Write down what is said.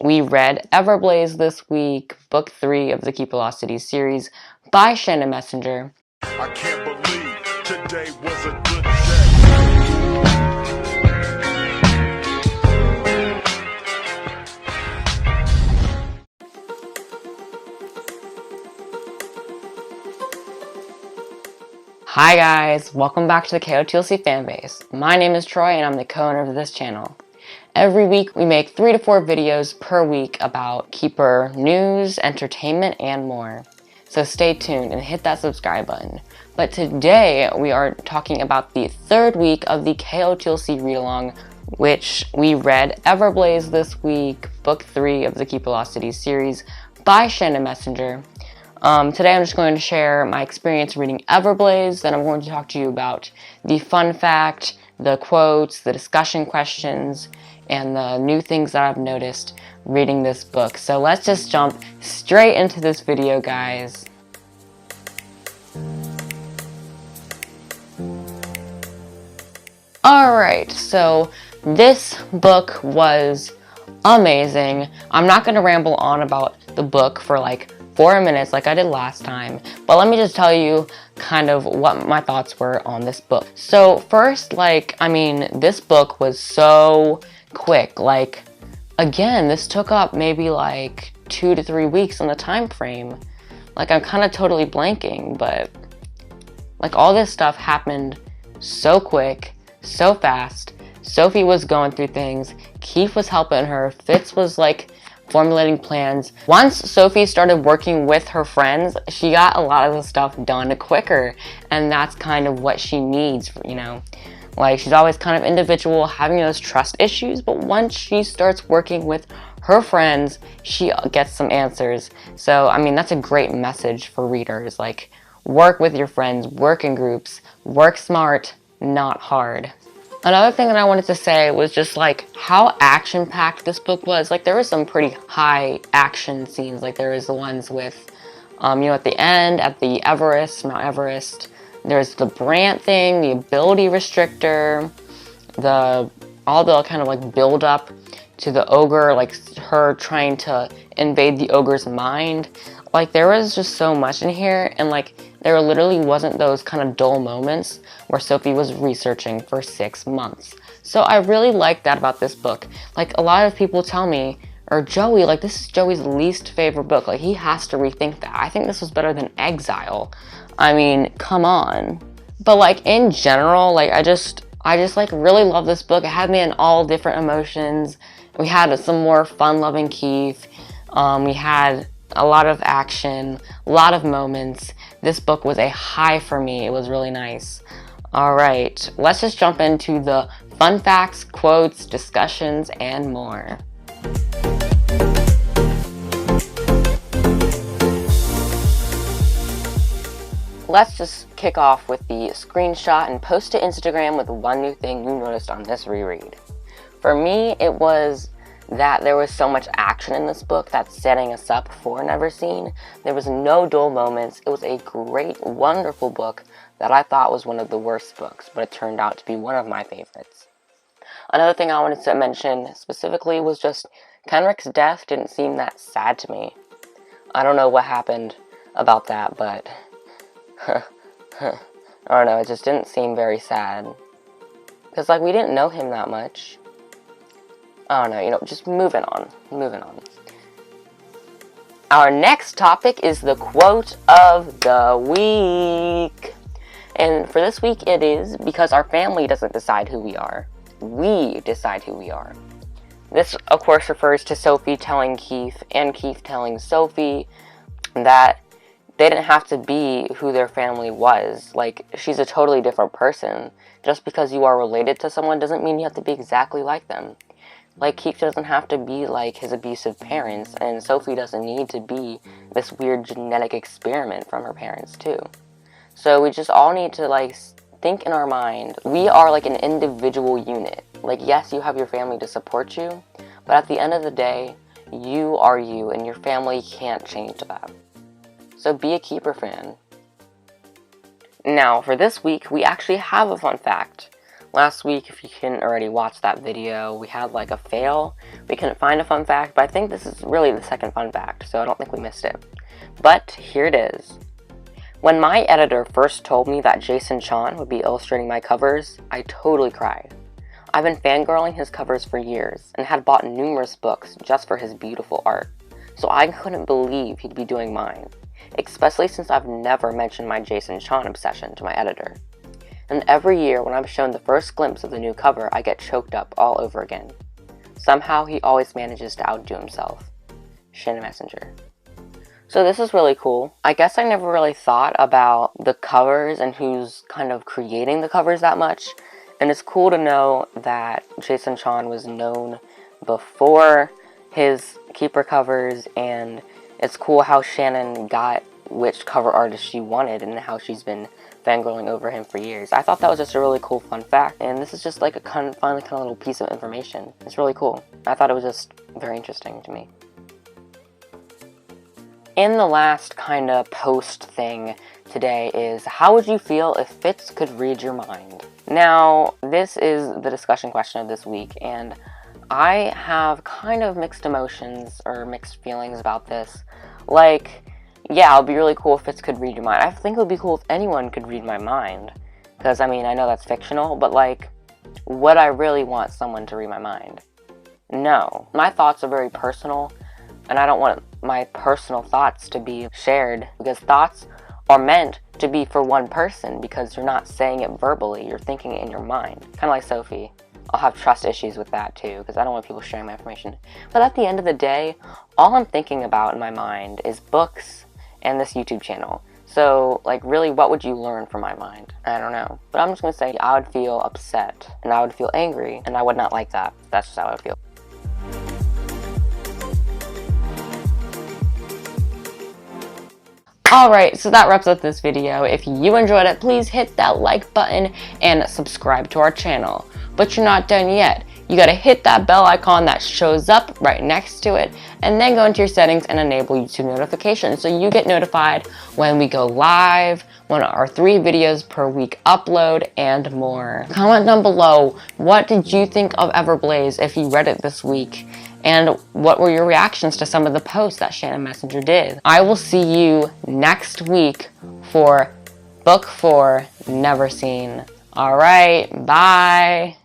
We read Everblaze this week, book 3 of the KotLC series by Shannon Messenger. I can't believe today was a good Hi guys, welcome back to the KotLC Fanbase. My name is Troy and I'm the co-owner of this channel. Every week we make 3 to 4 videos per week about Keeper news, entertainment, and more. So stay tuned and hit that subscribe button. But today we are talking about the 3rd week of the KotLC read-along, which we read Everblaze this week, book 3 of the KotLC series by Shannon Messenger. Today I'm just going to share my experience reading Everblaze, then I'm going to talk to you about the fun fact, the quotes, the discussion questions, and the new things that I've noticed reading this book. So let's just jump straight into this video, guys. Alright, so this book was amazing. I'm not going to ramble on about the book for like 4 minutes like I did last time, but let me just tell you kind of what my thoughts were on this book. So first, this book was so quick. Like, again, this took up maybe like 2 to 3 weeks on the time frame. Like, I'm kind of totally blanking, but like all this stuff happened so quick, so fast. Sophie was going through things, Keefe was helping her, Fitz was like formulating plans. Once Sophie started working with her friends, she got a lot of the stuff done quicker, and that's kind of what she needs, you know. Like, she's always kind of individual, having those trust issues, but once she starts working with her friends, she gets some answers. So, I mean, that's a great message for readers. Like, work with your friends, work in groups, work smart, not hard. Another thing that I wanted to say was just like how action-packed this book was. Like, there was some pretty high action scenes. Like, there was the ones with, at the end, at the Mount Everest. There's the Brant thing, the ability restrictor, all the kind of like build up to the ogre, like her trying to invade the ogre's mind. Like, there was just so much in here, and like there literally wasn't those kind of dull moments where Sophie was researching for 6 months. So I really like that about this book. Like, a lot of people tell me, or Joey, like, this is Joey's least favorite book. Like, he has to rethink that. I think this was better than Exile. I mean, come on. But like, in general, like, I just like really love this book. It had me in all different emotions. We had some more fun-loving Keefe. We had a lot of action, a lot of moments. This book was a high for me. It was really nice. Alright, let's just jump into the fun facts, quotes, discussions, and more. Let's just kick off with the screenshot and post to Instagram with one new thing you noticed on this reread. For me, it was that there was so much action in this book that's setting us up for Neverseen. There was no dull moments. It was a great, wonderful book that I thought was one of the worst books, but it turned out to be one of my favorites. Another thing I wanted to mention specifically was just Kenrick's death didn't seem that sad to me. I don't know what happened about that, but I don't know, it just didn't seem very sad. Because, like, we didn't know him that much. I don't know, just moving on. Our next topic is the quote of the week. And for this week, it is, because our family doesn't decide who we are. We decide who we are. This, of course, refers to Sophie telling Keefe and Keefe telling Sophie that they didn't have to be who their family was. Like, she's a totally different person. Just because you are related to someone doesn't mean you have to be exactly like them. Like, Keefe doesn't have to be like his abusive parents, and Sophie doesn't need to be this weird genetic experiment from her parents, too. So we just all need to, like, think in our mind. We are like an individual unit. Like, yes, you have your family to support you, but at the end of the day, you are you, and your family can't change that. So be a Keeper fan. Now, for this week, we actually have a fun fact. Last week, if you couldn't already watch that video, we had like a fail. We couldn't find a fun fact, but I think this is really the second fun fact, so I don't think we missed it. But here it is. When my editor first told me that Jason Chan would be illustrating my covers, I totally cried. I've been fangirling his covers for years and had bought numerous books just for his beautiful art, so I couldn't believe he'd be doing mine, especially since I've never mentioned my Jason Chan obsession to my editor. And every year when I'm shown the first glimpse of the new cover, I get choked up all over again. Somehow he always manages to outdo himself. Shannon Messenger. So this is really cool. I guess I never really thought about the covers and who's kind of creating the covers that much. And it's cool to know that Jason Chan was known before his Keeper covers, and it's cool how Shannon got which cover artist she wanted and how she's been fangirling over him for years. I thought that was just a really cool fun fact, and this is just like a finally kind of little piece of information. It's really cool. I thought it was just very interesting to me. In the last kind of post thing today is, how would you feel if Fitz could read your mind? Now, this is the discussion question of this week, and I have kind of mixed emotions or mixed feelings about this. Like, yeah, it would be really cool if Fitz could read your mind. I think it would be cool if anyone could read my mind. Because, I mean, I know that's fictional, but like, would I really want someone to read my mind? No. My thoughts are very personal, and I don't want my personal thoughts to be shared, because thoughts are meant to be for one person, because you're not saying it verbally, you're thinking it in your mind. Kind of like Sophie. I'll have trust issues with that too, because I don't want people sharing my information. But at the end of the day, all I'm thinking about in my mind is books and this YouTube channel. So, like, really, what would you learn from my mind? I don't know. But I'm just going to say I would feel upset, and I would feel angry, and I would not like that. That's just how I would feel. Alright, so that wraps up this video. If you enjoyed it, please hit that like button and subscribe to our channel. But you're not done yet. You gotta hit that bell icon that shows up right next to it, and then go into your settings and enable YouTube notifications so you get notified when we go live, when our 3 videos per week upload, and more. Comment down below, what did you think of Everblaze if you read it this week? And what were your reactions to some of the posts that Shannon Messenger did? I will see you next week for Book 4, Never Seen. Alright, bye!